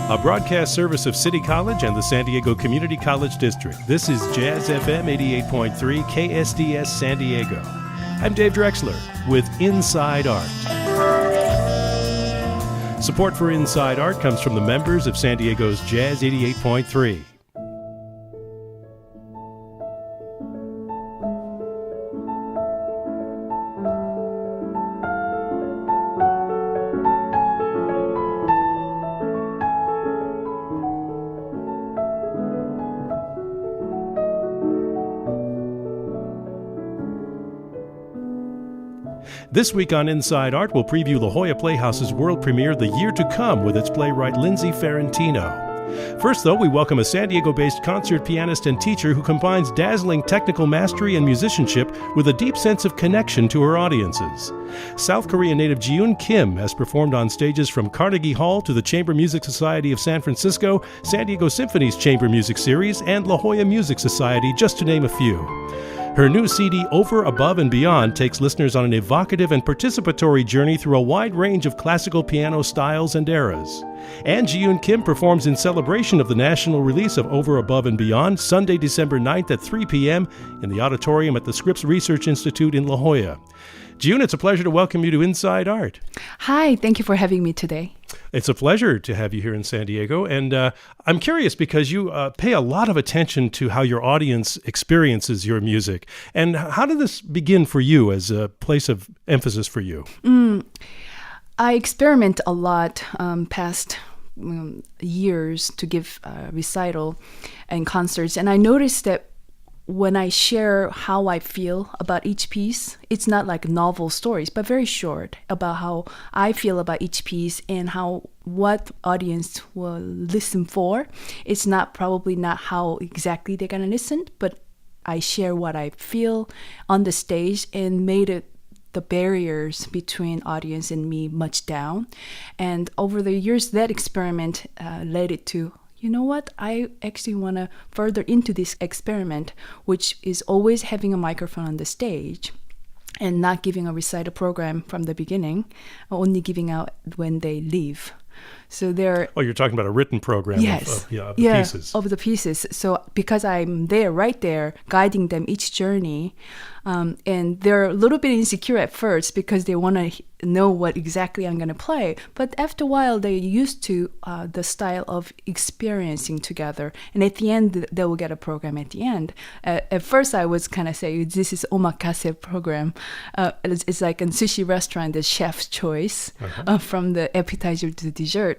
a broadcast service of City College and the San Diego Community College District. This is Jazz FM 88.3 KSDS San Diego. I'm Dave Drexler with Inside Art. Support for Inside Art comes from the members of San Diego's Jazz 88.3. This week on Inside Art, we'll preview La Jolla Playhouse's world premiere, The Year to Come, with its playwright Lindsay Ferrantino. First, though, we welcome a San Diego-based concert pianist and teacher who combines dazzling technical mastery and musicianship with a deep sense of connection to her audiences. South Korean native Jeeyoon Kim has performed on stages from Carnegie Hall to the Chamber Music Society of San Francisco, San Diego Symphony's Chamber Music Series, and La Jolla Music Society, just to name a few. Her new CD, Over, Above, and Beyond, takes listeners on an evocative and participatory journey through a wide range of classical piano styles and eras. And Jeeyoon Kim performs in celebration of the national release of Over, Above, and Beyond, Sunday, December 9th at 3 p.m. in the auditorium at the Scripps Research Institute in La Jolla. Jeeyoon, it's a pleasure to welcome you to Inside Art. Hi, thank you for having me today. It's a pleasure to have you here in San Diego, and I'm curious because you pay a lot of attention to how your audience experiences your music. And how did this begin for you as a place of emphasis for you? I experiment a lot past years to give recital and concerts, and I noticed that when I share how I feel about each piece, it's not like novel stories, but very short about how I feel about each piece and what audience will listen for. It's probably not how exactly they're gonna listen, but I share what I feel on the stage and made the barriers between audience and me much down. And over the years, that experiment led it to, you know what, I actually want to further into this experiment, which is always having a microphone on the stage and not giving a recital program from the beginning, only giving out when they leave. So you're talking about a written program of the pieces. Of the pieces. So because I'm right there, guiding them each journey, and they're a little bit insecure at first because they want to know what exactly I'm going to play. But after a while, they're used to the style of experiencing together. And at the end, they will get a program at the end. At first, I was kind of saying, this is omakase program. It's like a sushi restaurant, the chef's choice from the appetizer to the dessert.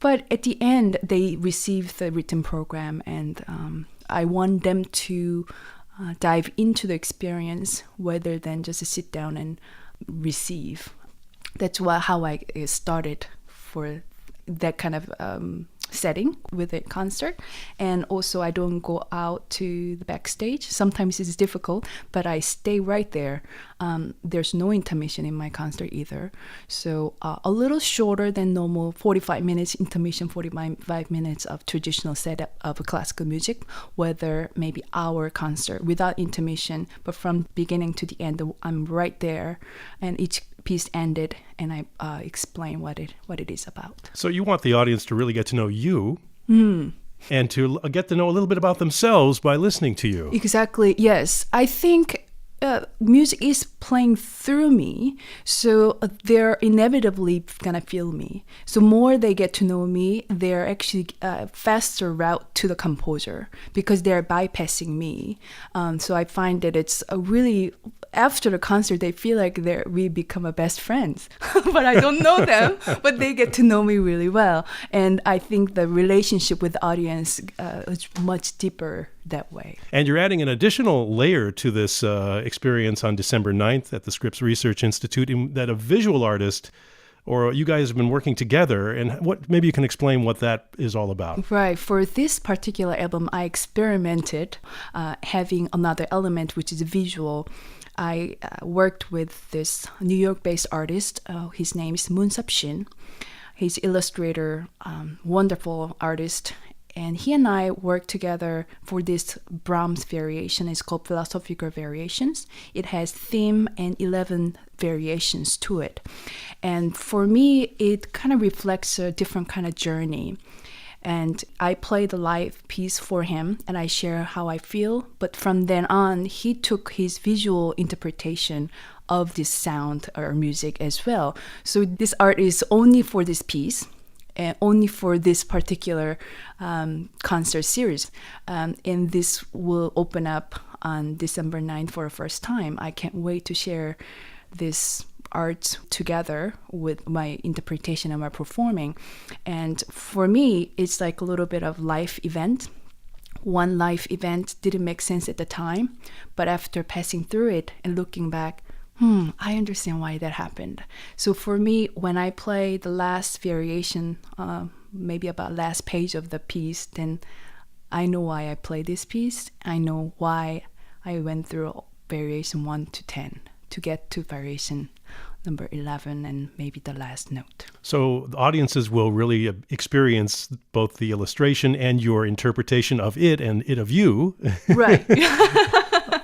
But at the end, they receive the written program, and I want them to dive into the experience rather than just sit down and receive. That's how I started for that kind of setting with a concert. And also I don't go out to the backstage. Sometimes it's difficult, but I stay right there. There's no intermission in my concert either. So a little shorter than normal, 45 minutes intermission, 45 minutes of traditional setup of classical music, whether maybe our concert without intermission, but from beginning to the end, I'm right there, and each piece ended, and I explain what it is about. So you want the audience to really get to know you and to get to know a little bit about themselves by listening to you. Exactly, yes. I think music is playing through me, so they're inevitably gonna feel me. So more they get to know me, they're actually faster route to the composer because they're bypassing me. So I find that it's a really, after the concert, they feel like we become a best friends. But I don't know them, but they get to know me really well. And I think the relationship with the audience is much deeper that way. And you're adding an additional layer to this experience on December 9th at the Scripps Research Institute, in that a visual artist, or you guys have been working together, and maybe you can explain what that is all about. Right. For this particular album, I experimented having another element, which is visual. I worked with this New York-based artist. His name is Moon Sub Shin. He's illustrator, wonderful artist. And he and I worked together for this Brahms variation. It's called Philosophical Variations. It has theme and 11 variations to it. And for me, it kind of reflects a different kind of journey. And I play the live piece for him, and I share how I feel. But from then on, he took his visual interpretation of this sound or music as well. So this art is only for this piece, and only for this particular concert series. And this will open up on December 9th for the first time. I can't wait to share this art together with my interpretation and my performing. And for me, it's like a little bit of life event. One life event didn't make sense at the time, but after passing through it and looking back, I understand why that happened. So for me, when I play the last variation, maybe about last page of the piece, then I know why I play this piece. I know why I went through variation 1 to 10 to get to variation number 11 and maybe the last note. So the audiences will really experience both the illustration and your interpretation of it and it of you. Right.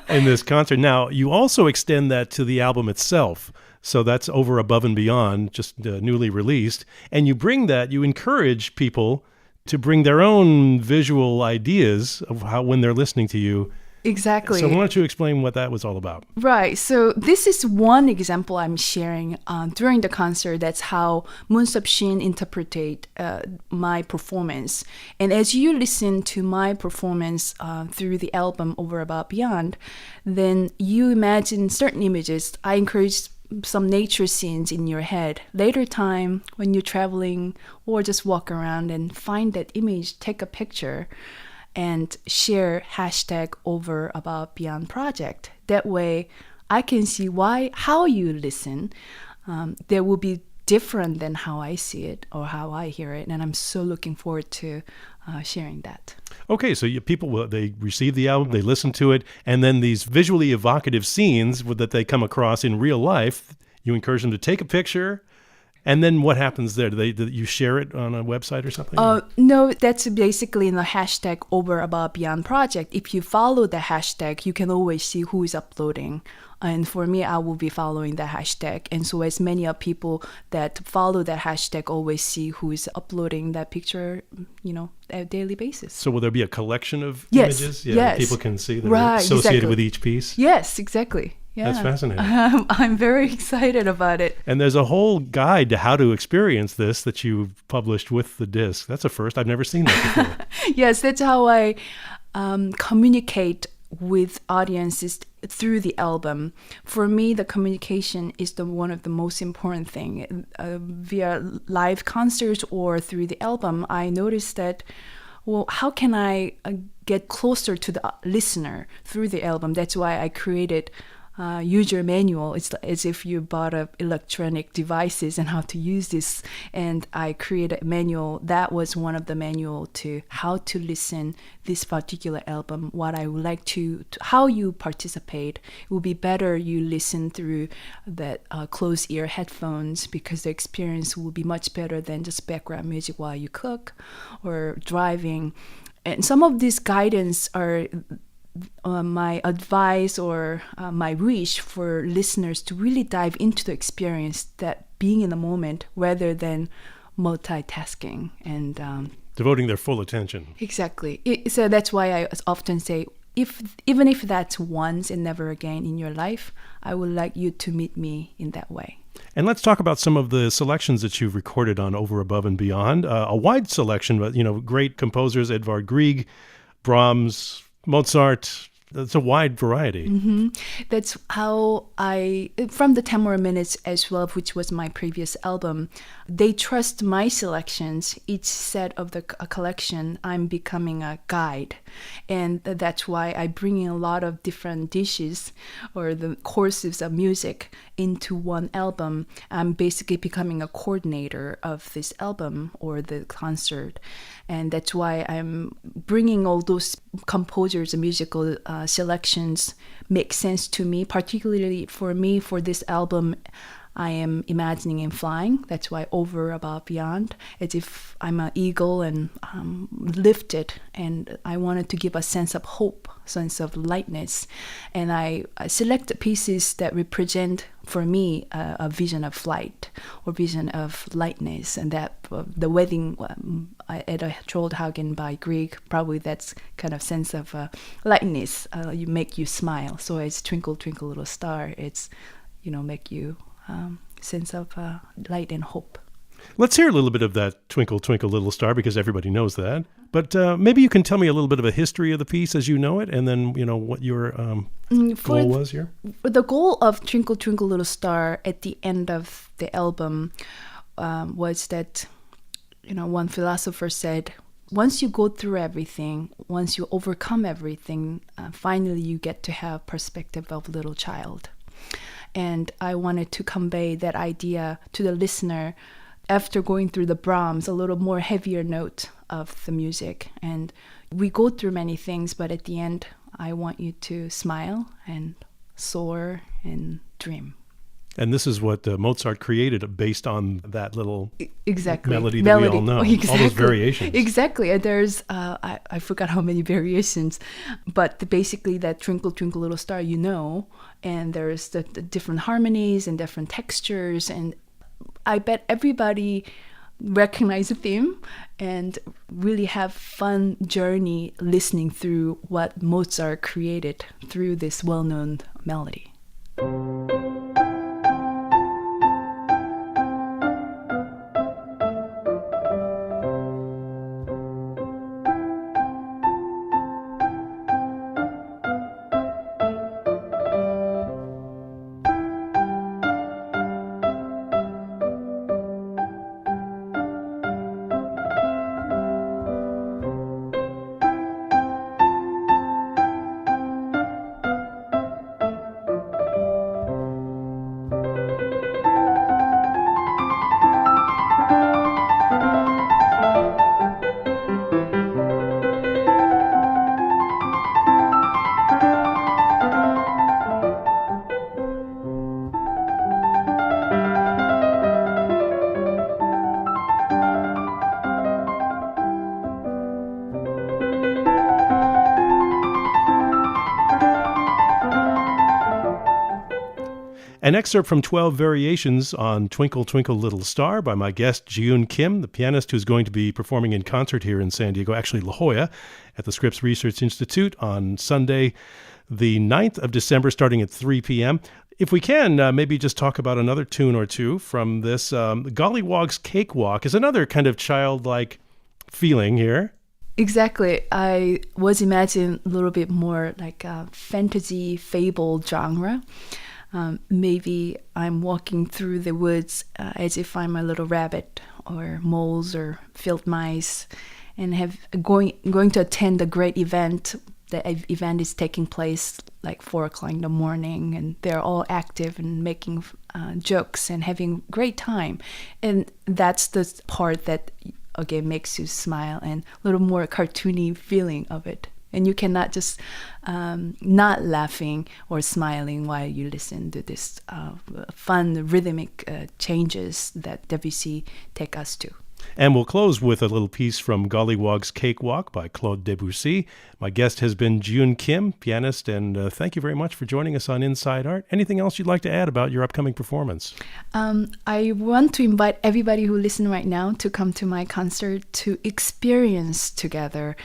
In this concert. Now, you also extend that to the album itself. So that's over, above, and beyond, just newly released. And you bring that, you encourage people to bring their own visual ideas of how, when they're listening to you. Exactly. So why don't you explain what that was all about? Right. So this is one example I'm sharing during the concert. That's how Moonsup Shin interpreted my performance. And as you listen to my performance through the album Over Above Beyond, then you imagine certain images. I encourage some nature scenes in your head. Later time, when you're traveling or just walk around and find that image, take a picture and share hashtag Over Above Beyond project. That way I can see how you listen. There will be different than how I see it or how I hear it. And I'm so looking forward to sharing that. Okay, so people, they receive the album, they listen to it, and then these visually evocative scenes that they come across in real life, you encourage them to take a picture. And then what happens there? Do you share it on a website or something? No, that's basically in the hashtag Over Above Beyond project. If you follow the hashtag, you can always see who is uploading. And for me, I will be following the hashtag. And so as many of people that follow that hashtag always see who is uploading that picture, on a daily basis. So will there be a collection of images? Yes. People can see that are associated with each piece? Yes, exactly. Yeah. That's fascinating. I'm very excited about it. And there's a whole guide to how to experience this that you've published with the disc. That's a first. I've never seen that before. Yes, that's how I communicate with audiences through the album. For me, the communication is one of the most important thing. Via live concerts or through the album, I noticed that, how can I get closer to the listener through the album? That's why I created user manual. It's as if you bought electronic devices and how to use this. And I created a manual. That was one of the manual to how to listen this particular album. What I would like to how you participate. It would be better you listen through that closed ear headphones, because the experience will be much better than just background music while you cook or driving. And some of these guidance are my advice or my wish for listeners to really dive into the experience, that being in the moment rather than multitasking and devoting their full attention. Exactly. So that's why I often say, even if that's once and never again in your life, I would like you to meet me in that way. And let's talk about some of the selections that you've recorded on Over, Above, and Beyond. A wide selection, but great composers: Edvard Grieg, Brahms, Mozart. It's a wide variety. Mm-hmm. That's how from the 10 More Minutes as well, which was my previous album, they trust my selections. Each set of a collection, I'm becoming a guide. And that's why I bring in a lot of different dishes or the courses of music into one album. I'm basically becoming a coordinator of this album or the concert. And that's why I'm bringing all those composers and musical selections make sense to me, particularly for me for this album. I am imagining and flying. That's why over, above, beyond, as if I'm an eagle and lifted. And I wanted to give a sense of hope, sense of lightness. And I selected pieces that represent, for me, a vision of flight or vision of lightness. And that the wedding at a Trollhagen by Grieg, probably that's kind of sense of lightness. You make you smile. So it's Twinkle, Twinkle, Little Star. It's, make you sense of light and hope. Let's hear a little bit of that Twinkle, Twinkle, Little Star, because everybody knows that. But maybe you can tell me a little bit of a history of the piece as you know it, and then, what your goal was here. The goal of Twinkle, Twinkle, Little Star at the end of the album was that, one philosopher said, once you go through everything, once you overcome everything, finally you get to have perspective of little child. And I wanted to convey that idea to the listener after going through the Brahms, a little more heavier note of the music. And we go through many things, but at the end, I want you to smile and soar and dream. And this is what Mozart created based on that little exactly. melody that we all know. Exactly. All those variations. Exactly. And there's, I forgot how many variations, but basically that Twinkle, Twinkle, Little Star, and there's the different harmonies and different textures. And I bet everybody recognize the theme and really have fun journey listening through what Mozart created through this well-known melody. An excerpt from 12 Variations on Twinkle, Twinkle, Little Star by my guest, Jeeyoon Kim, the pianist who's going to be performing in concert here in San Diego, actually La Jolla, at the Scripps Research Institute on Sunday, the 9th of December, starting at 3 p.m. If we can, maybe just talk about another tune or two from this. Gollywog's Cakewalk is another kind of childlike feeling here. Exactly. I was imagining a little bit more like a fantasy fable genre. Maybe I'm walking through the woods as if I'm a little rabbit or moles or field mice, and going to attend a great event. The event is taking place like 4 o'clock in the morning, and they're all active and making jokes and having great time. And that's the part that, again, makes you smile and a little more cartoony feeling of it. And you cannot just not laughing or smiling while you listen to this fun rhythmic changes that Debussy take us to. And we'll close with a little piece from Gollywog's Cakewalk by Claude Debussy. My guest has been Jeeyoon Kim, pianist, and thank you very much for joining us on Inside Art. Anything else you'd like to add about your upcoming performance? I want to invite everybody who listens right now to come to my concert to experience together.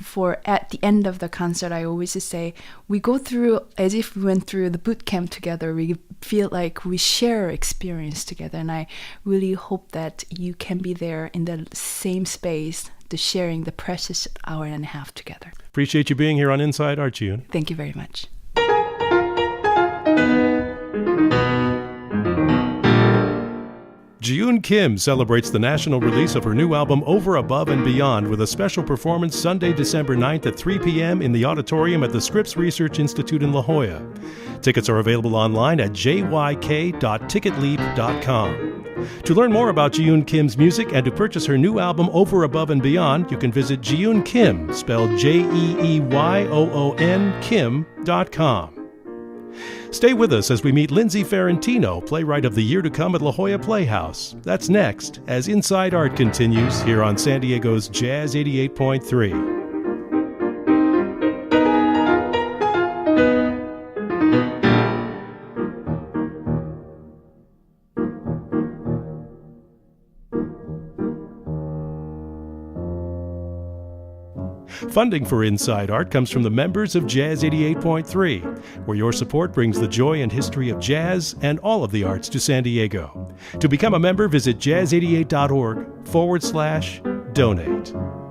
For at the end of the concert, I always say, we go through as if we went through the boot camp together. We feel like we share experience together, and I really hope that you can be there in the same space, to sharing the precious hour and a half together. Appreciate you being here on Inside Art, Jeeyoon. Thank you very much. Jeeyoon Kim celebrates the national release of her new album Over, Above, and Beyond with a special performance Sunday, December 9th at 3 p.m. in the auditorium at the Scripps Research Institute in La Jolla. Tickets are available online at jyk.ticketleap.com. To learn more about Jeeyoon Kim's music and to purchase her new album Over, Above, and Beyond, you can visit Jeeyoon Kim, spelled Jeeyoon, Kim.com. Stay with us as we meet Lindsay Ferrantino, playwright of the year to come at La Jolla Playhouse. That's next, as Inside Art continues here on San Diego's Jazz 88.3. Funding for Inside Art comes from the members of Jazz 88.3, where your support brings the joy and history of jazz and all of the arts to San Diego. To become a member, visit jazz88.org/donate.